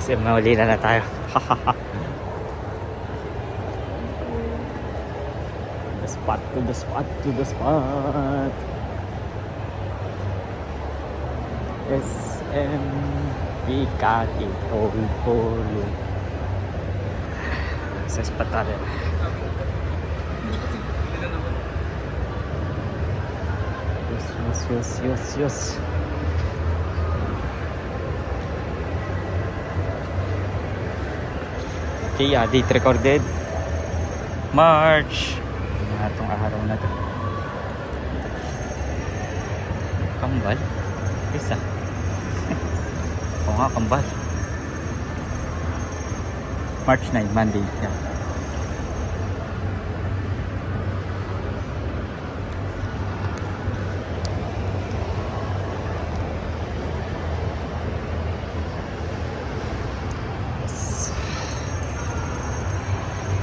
SM na uli na tayo. The spot, to the spot, to the spot. SM Bicati Polo. Sa spot tayo. Yes. Okay, date recorded March itong araw na to. Kambal isa. Oo nga, kambal. March 9, Monday. Yeah.